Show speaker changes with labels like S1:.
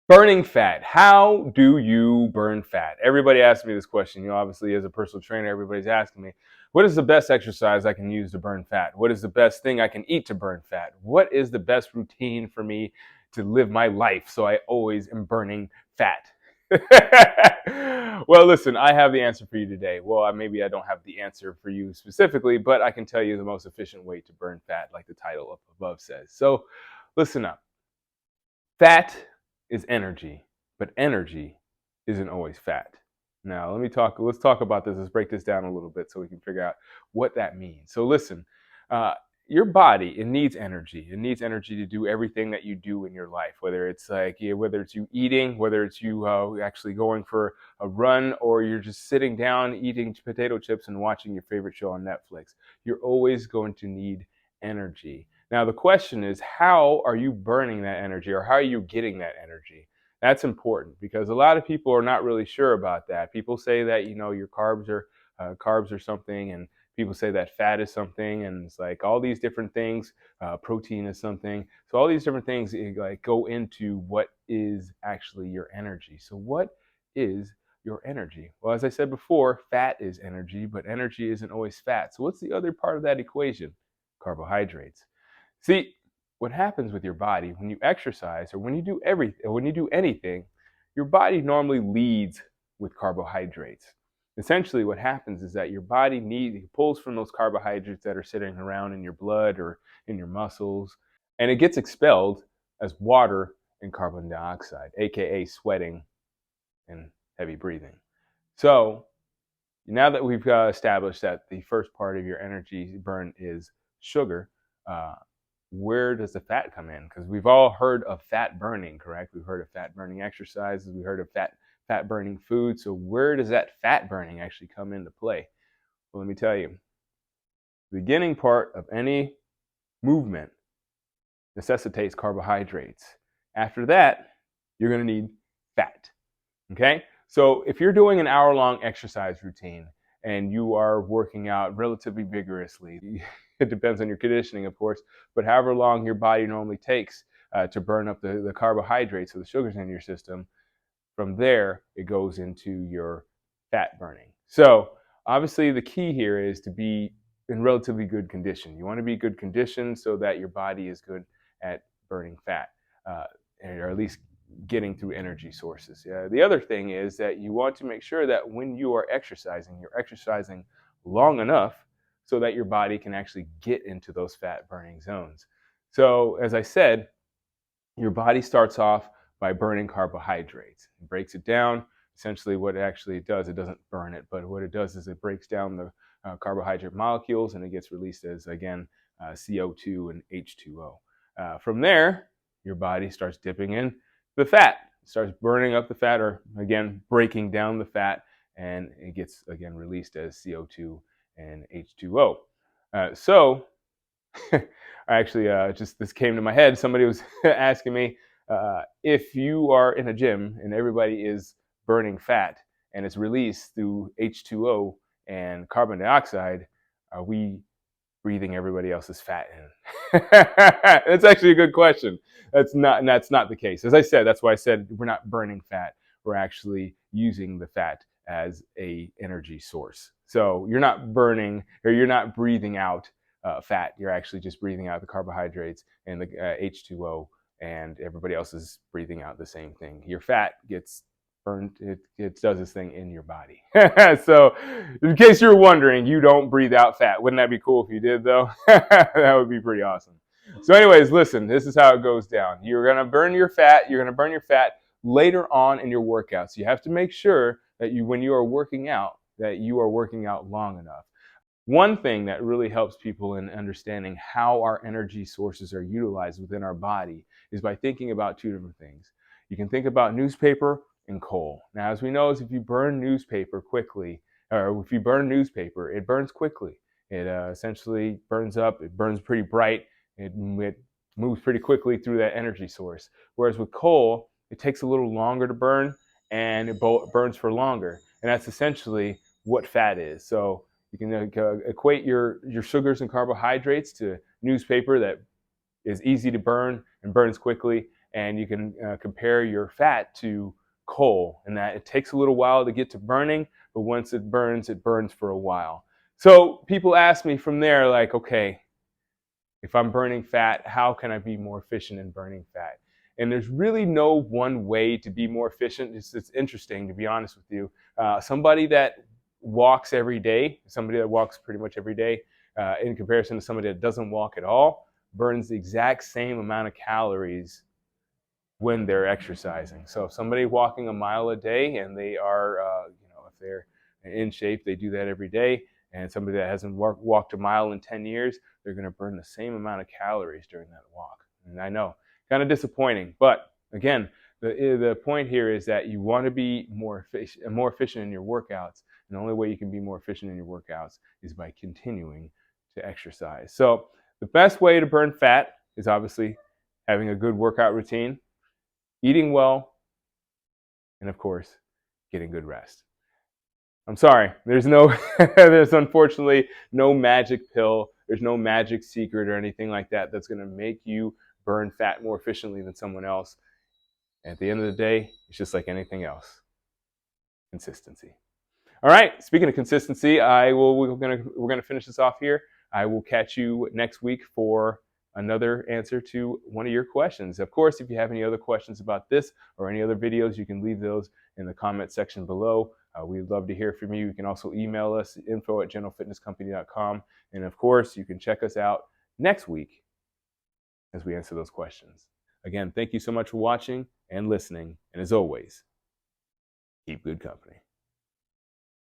S1: Burning fat. How do you burn fat? Everybody asks me this question. Obviously, as a personal trainer, everybody's asking me, what is the best exercise I can use to burn fat? What is the best thing I can eat to burn fat? What is the best routine for me to live my life so I always am burning fat? Well, listen, I have the answer for you today. Well, maybe I don't have the answer for you specifically, but I can tell you the most efficient way to burn fat, like the title up above says. So, listen up. Fat is energy, but energy isn't always fat. Now, let's talk about this. Let's break this down a little bit so we can figure out what that means. So listen, uh, your body, it needs energy. It needs energy to do everything that you do in your life, whether it's whether it's you eating, whether it's you actually going for a run, or you're just sitting down eating potato chips and watching your favorite show on Netflix. You're always going to need energy. Now, the question is, how are you burning that energy, or how are you getting that energy? That's important because a lot of people are not really sure about that. People say that, your carbs are something, and people say that fat is something, and it's like all these different things. Protein is something. So all these different things like go into what is actually your energy. So what is your energy? Well, as I said before, fat is energy, but energy isn't always fat. So what's the other part of that equation? Carbohydrates. See, what happens with your body when you exercise or when you do everything, when you do anything, your body normally leads with carbohydrates. Essentially, what happens is that your body pulls from those carbohydrates that are sitting around in your blood or in your muscles, and it gets expelled as water and carbon dioxide, aka sweating and heavy breathing. So, now that we've established that the first part of your energy burn is sugar, uh, where does the fat come in? Because we've all heard of fat burning, correct? We've heard of fat burning exercises. We heard of fat burning food. So where does that fat burning actually come into play? Well, let me tell you. The beginning part of any movement necessitates carbohydrates. After that, you're going to need fat. Okay? So if you're doing an hour-long exercise routine and you are working out relatively vigorously, it depends on your conditioning, of course, but however long your body normally takes to burn up the carbohydrates or the sugars in your system, from there, it goes into your fat burning. So obviously the key here is to be in relatively good condition. You want to be good condition so that your body is good at burning fat, uh, or at least getting through energy sources. The other thing is that you want to make sure that when you are exercising, you're exercising long enough so that your body can actually get into those fat burning zones. So as I said, your body starts off by burning carbohydrates. It breaks it down. Essentially, what actually it does, it doesn't burn it, but what it does is it breaks down the carbohydrate molecules, and it gets released as, again, CO2 and H2O. From there, your body starts dipping in the fat. It starts burning up the fat, or again, breaking down the fat, and it gets, again, released as CO2 and H2O. So I actually just this came to my head. Somebody was asking me if you are in a gym and everybody is burning fat and it's released through H2O and carbon dioxide, are we breathing everybody else's fat in? That's actually a good question. That's not the case. As I said, that's why I said we're not burning fat. We're actually using the fat as a energy source. So you're not burning, or you're not breathing out fat. You're actually just breathing out the carbohydrates and the H2O, and everybody else is breathing out the same thing. Your fat gets burned. It does this thing in your body. So in case you're wondering, you don't breathe out fat. Wouldn't that be cool if you did, though? That would be pretty awesome. So anyways, listen, this is how it goes down. You're going to burn your fat. You're going to burn your fat later on in your workouts. You have to make sure that when you are working out, that you are working out long enough. One thing that really helps people in understanding how our energy sources are utilized within our body is by thinking about two different things. You can think about newspaper and coal. Now, as we know, if you burn newspaper quickly, or if you burn newspaper, it burns quickly. It essentially burns up. It burns pretty bright. It moves pretty quickly through that energy source. Whereas with coal, it takes a little longer to burn, and it burns for longer. And that's essentially what fat is. So you can equate your sugars and carbohydrates to newspaper that is easy to burn and burns quickly, and you can compare your fat to coal, and that it takes a little while to get to burning, but once it burns for a while. So people ask me from there, like, okay, if I'm burning fat, how can I be more efficient in burning fat? And there's really no one way to be more efficient. It's interesting, to be honest with you. Somebody that walks every day, somebody that walks pretty much every day, in comparison to somebody that doesn't walk at all, burns the exact same amount of calories when they're exercising. So if somebody walking a mile a day and they are, if they're in shape, they do that every day. And somebody that hasn't walked a mile in 10 years, they're going to burn the same amount of calories during that walk. And I know, kind of disappointing. But again, the point here is that you want to be more efficient in your workouts. And the only way you can be more efficient in your workouts is by continuing to exercise. So the best way to burn fat is obviously having a good workout routine, eating well, and of course, getting good rest. I'm sorry, there's unfortunately no magic pill. There's no magic secret or anything like that that's going to make you burn fat more efficiently than someone else. At the end of the day, it's just like anything else. Consistency. All right, speaking of consistency, we're gonna finish this off here. I will catch you next week for another answer to one of your questions. Of course, if you have any other questions about this or any other videos, you can leave those in the comment section below. We'd love to hear from you. You can also email us, info@generalfitnesscompany.com. And of course, you can check us out next week as we answer those questions. Again, thank you so much for watching and listening. And as always, keep good company.